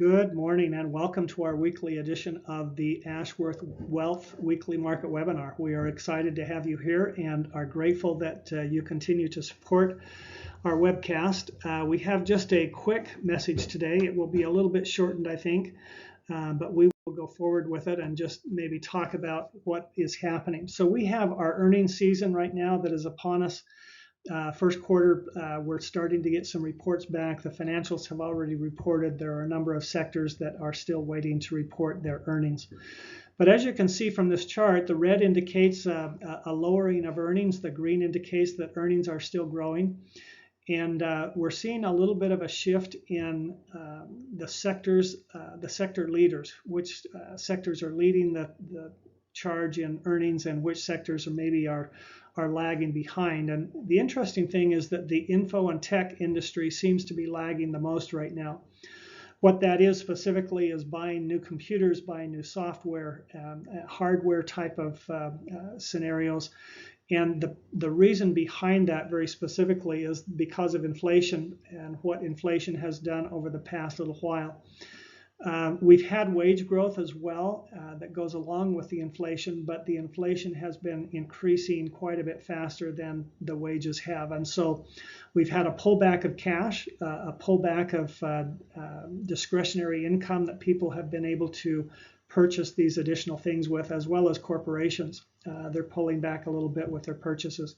Good morning and welcome to our weekly edition of the Ashworth Wealth Weekly Market Webinar. We are excited to have you here and are grateful that you continue to support our webcast. We have just a quick message today. It will be a little bit shortened, I think, but we will go forward with it and just maybe talk about what is happening. So we have our earnings season right now that is upon us. First quarter, we're starting to get some reports back. The financials have already reported. There are a number of sectors that are still waiting to report their earnings. But as you can see from this chart, the red indicates a lowering of earnings. The green indicates that earnings are still growing. And we're seeing a little bit of a shift in the sectors, the sector leaders, which sectors are leading the charge in earnings and which sectors are lagging behind. And the interesting thing is that the info and tech industry seems to be lagging the most right now. What that is specifically is buying new computers, buying new software, hardware type of scenarios. And the reason behind that very specifically is because of inflation and what inflation has done over the past little while. We've had wage growth as well that goes along with the inflation, but the inflation has been increasing quite a bit faster than the wages have. And so we've had a pullback of cash, a pullback of discretionary income that people have been able to purchase these additional things with, as well as corporations. They're pulling back a little bit with their purchases.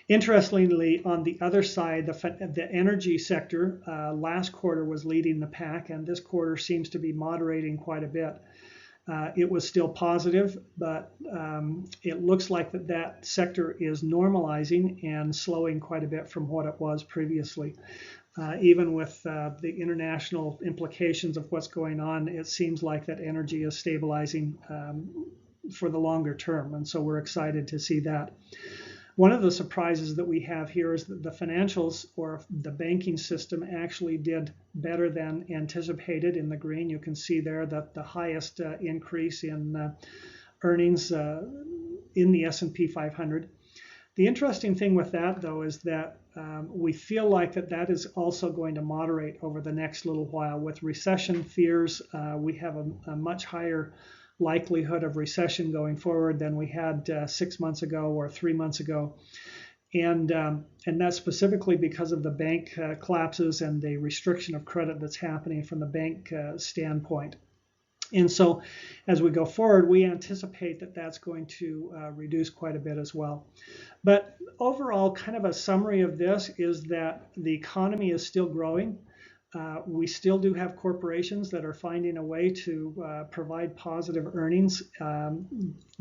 Interestingly, on the other side, the energy sector last quarter was leading the pack, and this quarter seems to be moderating quite a bit. It was still positive, but it looks like that sector is normalizing and slowing quite a bit from what it was previously. Even with the international implications of what's going on, it seems like that energy is stabilizing for the longer term, and so we're excited to see that. One of the surprises that we have here is that the financials or the banking system actually did better than anticipated in the green. You can see there that the highest increase in earnings in the S&P 500. The interesting thing with that, though, is that we feel like that is also going to moderate over the next little while. With recession fears, we have a much higher likelihood of recession going forward than we had 6 months ago or 3 months ago. And that's specifically because of the bank collapses and the restriction of credit that's happening from the bank standpoint. And so as we go forward, we anticipate that that's going to reduce quite a bit as well. But overall, kind of a summary of this is that the economy is still growing. We still do have corporations that are finding a way to provide positive earnings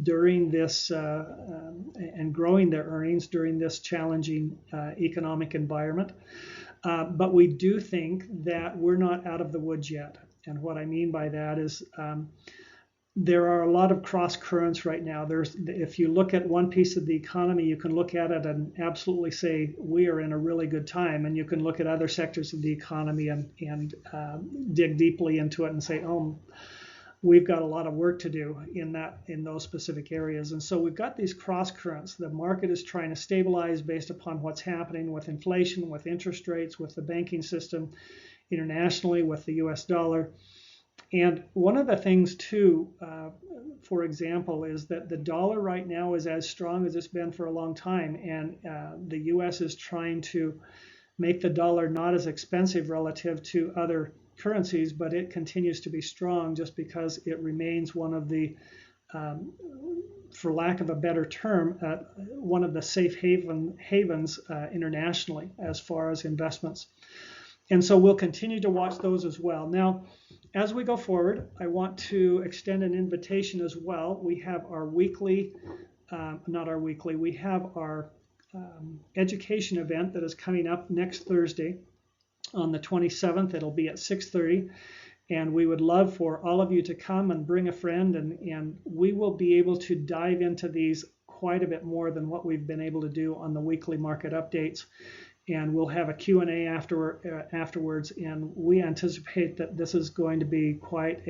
during this and growing their earnings during this challenging economic environment. But we do think that we're not out of the woods yet. And what I mean by that is there are a lot of cross currents right now. If you look at one piece of the economy, you can look at it and absolutely say we are in a really good time. And you can look at other sectors of the economy and dig deeply into it and say, oh, we've got a lot of work to do in those specific areas. And so we've got these cross currents. The market is trying to stabilize based upon what's happening with inflation, with interest rates, with the banking system, internationally with the US dollar. And one of the things, too, for example, is that the dollar right now is as strong as it's been for a long time. And the U.S. is trying to make the dollar not as expensive relative to other currencies, but it continues to be strong just because it remains one of the, for lack of a better term, one of the safe havens internationally as far as investments. And so we'll continue to watch those as well. Now, as we go forward, I want to extend an invitation as well. We have our weekly, we have our education event that is coming up next Thursday on the 27th. It'll be at 6:30. And we would love for all of you to come and bring a friend, and we will be able to dive into these quite a bit more than what we've been able to do on the weekly market updates. And we'll have a Q&A afterwards, and we anticipate that this is going to be quite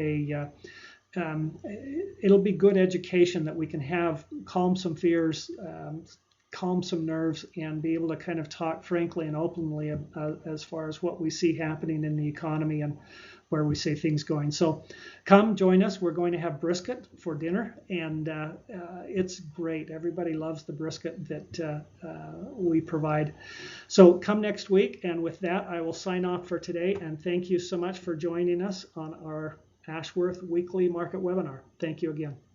it'll be good education that we can have, calm some fears, calm some nerves and be able to kind of talk frankly and openly as far as what we see happening in the economy and where we see things going. So come join us. We're going to have brisket for dinner, and it's great. Everybody loves the brisket that we provide. So come next week. And with that, I will sign off for today. And thank you so much for joining us on our Ashworth Weekly Market Webinar. Thank you again.